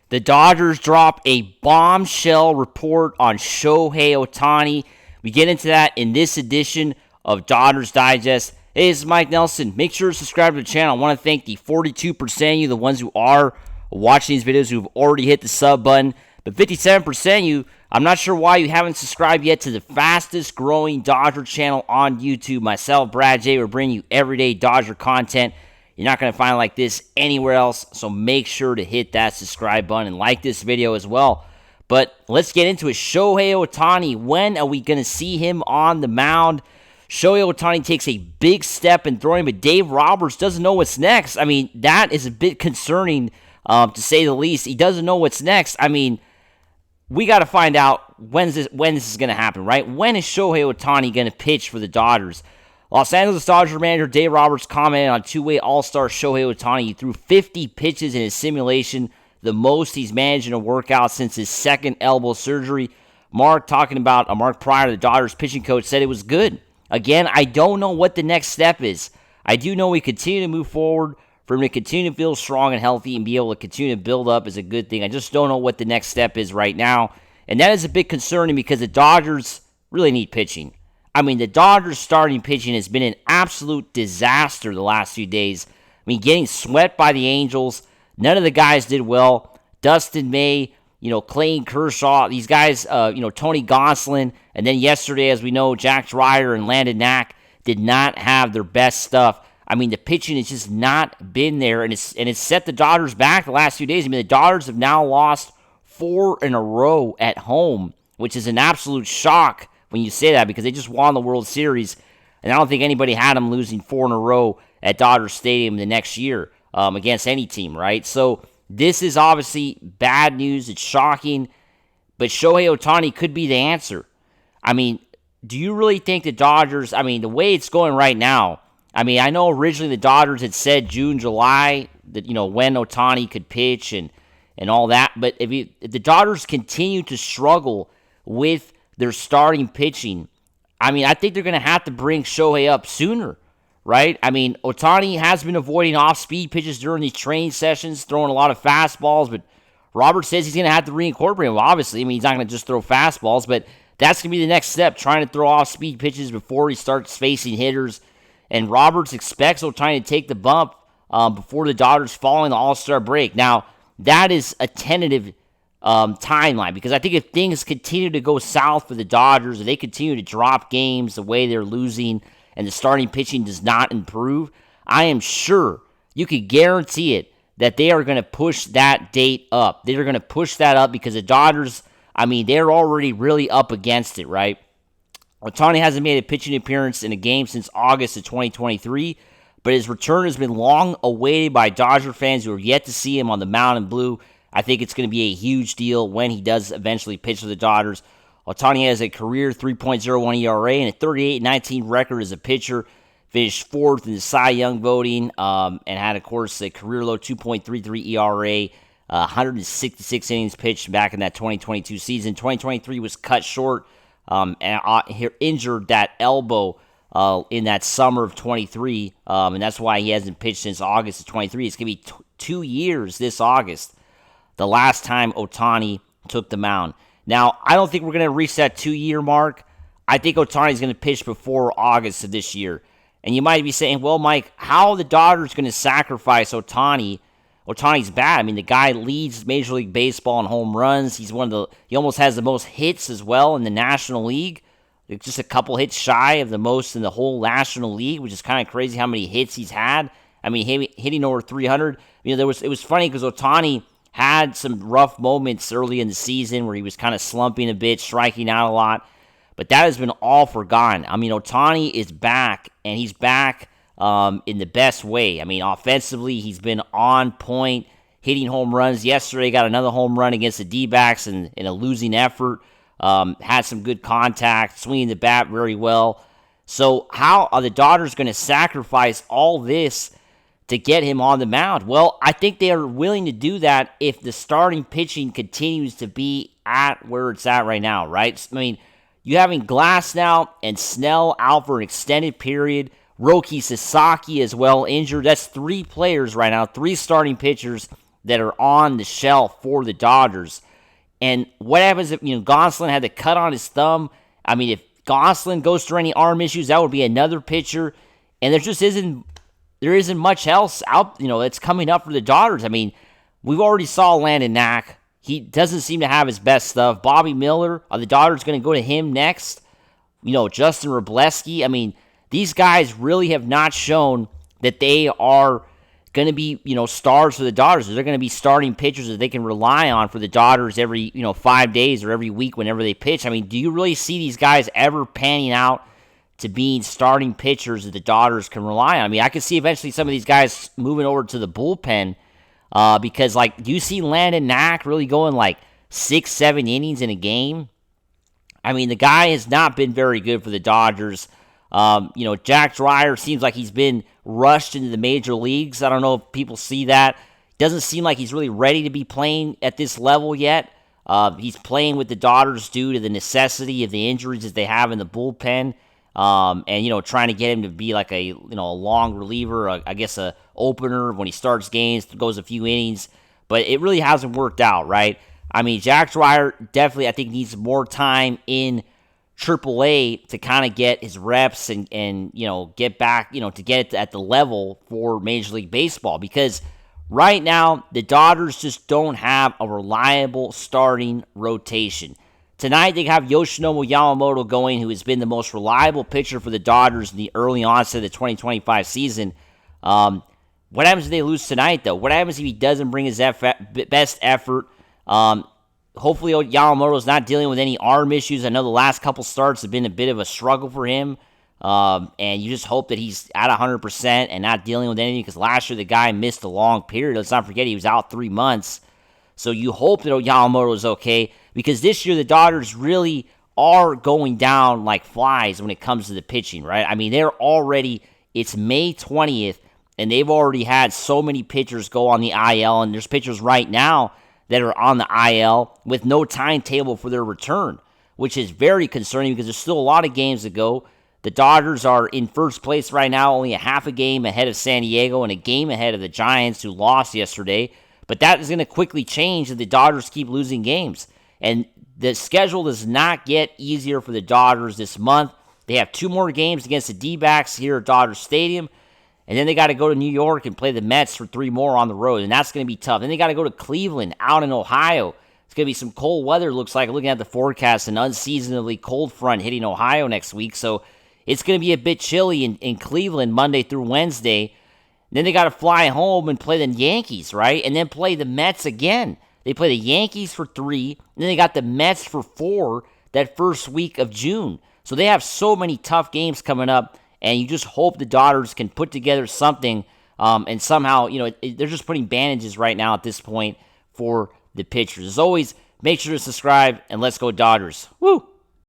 The Dodgers drop a bombshell report on Shohei Ohtani. We get into that in this edition of Dodgers Digest. Hey, this is Mike Nelson. Make sure to subscribe to the channel. I want to thank the 42% of you, the ones who are watching these videos who've already hit the sub button. But 57% of you, I'm not sure why you haven't subscribed yet to the fastest growing Dodger channel on YouTube. Myself, Brad J, will bring you everyday Dodger content. You're not going to find like this anywhere else, so make sure to hit that subscribe button and like this video as well. But let's get into it. Shohei Ohtani, when are we going to see him on the mound? Shohei Ohtani takes a big step in throwing, but Dave Roberts doesn't know what's next. I mean, that is a bit concerning, to say the least. He doesn't know what's next. I mean, we got to find out when this is going to happen, right? When is Shohei Ohtani going to pitch for the Dodgers? Los Angeles Dodgers manager Dave Roberts commented on two-way All-Star Shohei Ohtani. He threw 50 pitches in his simulation, the most he's managed in a workout since his second elbow surgery. Mark Pryor, the Dodgers pitching coach, said it was good. Again, I don't know what the next step is. I do know we continue to move forward. For him to continue to feel strong and healthy and be able to continue to build up is a good thing. I just don't know what the next step is right now. And that is a bit concerning because the Dodgers really need pitching. I mean, the Dodgers starting pitching has been an absolute disaster the last few days. I mean, getting swept by the Angels. None of the guys did well. Dustin May, Clayton Kershaw, these guys, Tony Gonsolin. And then yesterday, as we know, Jack Dreyer and Landon Knack did not have their best stuff. I mean, the pitching has just not been there, and it's set the Dodgers back the last few days. I mean, the Dodgers have now lost 4 in a row at home, which is an absolute shock when you say that because they just won the World Series, and I don't think anybody had them losing 4 in a row at Dodger Stadium the next year against any team, right? So this is obviously bad news. It's shocking, but Shohei Ohtani could be the answer. I mean, do you really think the Dodgers, I mean, the way it's going right now, I mean, I know originally the Dodgers had said June, July, that when Ohtani could pitch and all that, but if the Dodgers continue to struggle with their starting pitching, I mean, I think they're going to have to bring Shohei up sooner, right? I mean, Ohtani has been avoiding off-speed pitches during these training sessions, throwing a lot of fastballs, but Robert says he's going to have to reincorporate them, obviously. I mean, he's not going to just throw fastballs, but that's going to be the next step, trying to throw off-speed pitches before he starts facing hitters. And Roberts expects Ohtani to take the bump before the Dodgers following the All-Star break. Now, that is a tentative timeline because I think if things continue to go south for the Dodgers, if they continue to drop games the way they're losing and the starting pitching does not improve, I am sure you could guarantee it that they are going to push that date up. They're going to push that up because the Dodgers, I mean, they're already really up against it, right? Ohtani hasn't made a pitching appearance in a game since August of 2023, but his return has been long awaited by Dodger fans who are yet to see him on the mound in blue. I think it's going to be a huge deal when he does eventually pitch for the Dodgers. Ohtani has a career 3.01 ERA and a 38-19 record as a pitcher. Finished 4th in the Cy Young voting and had, of course, a career-low 2.33 ERA, 166 innings pitched back in that 2022 season. 2023 was cut short and he injured that elbow in that summer of 23, and that's why he hasn't pitched since August of 23. It's going to be 2 years this August, the last time Ohtani took the mound. Now, I don't think we're going to reach that 2-year mark. I think Ohtani's going to pitch before August of this year. And you might be saying, well, Mike, how are the Dodgers going to sacrifice Ohtani? Ohtani's bad. I mean, the guy leads Major League Baseball in home runs. He almost has the most hits as well in the National League. Just a couple hits shy of the most in the whole National League, which is kind of crazy how many hits he's had. I mean, hitting over 300. It was funny because Ohtani had some rough moments early in the season where he was kind of slumping a bit, striking out a lot. But that has been all forgotten. I mean, Ohtani is back, and he's back in the best way. I mean, offensively, he's been on point, hitting home runs. Yesterday, got another home run against the D-backs in a losing effort. Had some good contact, swinging the bat very well. So how are the Dodgers going to sacrifice all this to get him on the mound? Well, I think they are willing to do that if the starting pitching continues to be at where it's at right now, right? I mean, you having Glasnow and Snell out for an extended period, Roki Sasaki as well injured. That's 3 players right now, 3 starting pitchers that are on the shelf for the Dodgers. And what happens if, Gonsolin had the cut on his thumb? I mean, if Gonsolin goes through any arm issues, that would be another pitcher. And there isn't much else out, that's coming up for the Dodgers. I mean, we've already saw Landon Knack. He doesn't seem to have his best stuff. Bobby Miller, are the Dodgers going to go to him next? Justin Wrobleski. I mean, these guys really have not shown that they are going to be, stars for the Dodgers. They're going to be starting pitchers that they can rely on for the Dodgers every, 5 days or every week whenever they pitch. I mean, do you really see these guys ever panning out to being starting pitchers that the Dodgers can rely on? I mean, I could see eventually some of these guys moving over to the bullpen because, do you see Landon Knack really going 6-7 innings in a game? I mean, the guy has not been very good for the Dodgers. Jack Dreyer seems like he's been rushed into the major leagues. I don't know if people see that. Doesn't seem like he's really ready to be playing at this level yet. He's playing with the Dodgers due to the necessity of the injuries that they have in the bullpen. And trying to get him to be like a long reliever, I guess a opener when he starts games, goes a few innings, but it really hasn't worked out, right? I mean, Jack Dreyer definitely, I think, needs more time in AAA to kind of get his reps and get back, to get it at the level for Major League Baseball, because right now the Dodgers just don't have a reliable starting rotation. Tonight, they have Yoshinobu Yamamoto going, who has been the most reliable pitcher for the Dodgers in the early onset of the 2025 season. What happens if they lose tonight, though? What happens if he doesn't bring his best effort? Hopefully, Yamamoto's not dealing with any arm issues. I know the last couple starts have been a bit of a struggle for him. And you just hope that he's at 100% and not dealing with anything, because last year the guy missed a long period. Let's not forget he was out 3 months. So you hope that Yamamoto is okay, because this year the Dodgers really are going down like flies when it comes to the pitching, right? I mean, it's May 20th, and they've already had so many pitchers go on the IL, and there's pitchers right now that are on the IL with no timetable for their return, which is very concerning because there's still a lot of games to go. The Dodgers are in first place right now, only a half a game ahead of San Diego and a game ahead of the Giants, who lost yesterday. But that is going to quickly change if the Dodgers keep losing games. And the schedule does not get easier for the Dodgers this month. They have 2 more games against the D-backs here at Dodger Stadium. And then they got to go to New York and play the Mets for 3 more on the road. And that's going to be tough. Then they got to go to Cleveland, out in Ohio. It's going to be some cold weather, looks like, looking at the forecast. An unseasonably cold front hitting Ohio next week. So it's going to be a bit chilly in Cleveland Monday through Wednesday. Then they got to fly home and play the Yankees, right? And then play the Mets again. They play the Yankees for 3. And then they got the Mets for 4 that first week of June. So they have so many tough games coming up. And you just hope the Dodgers can put together something. And somehow, they're just putting bandages right now at this point for the pitchers. As always, make sure to subscribe. And let's go Dodgers. Woo!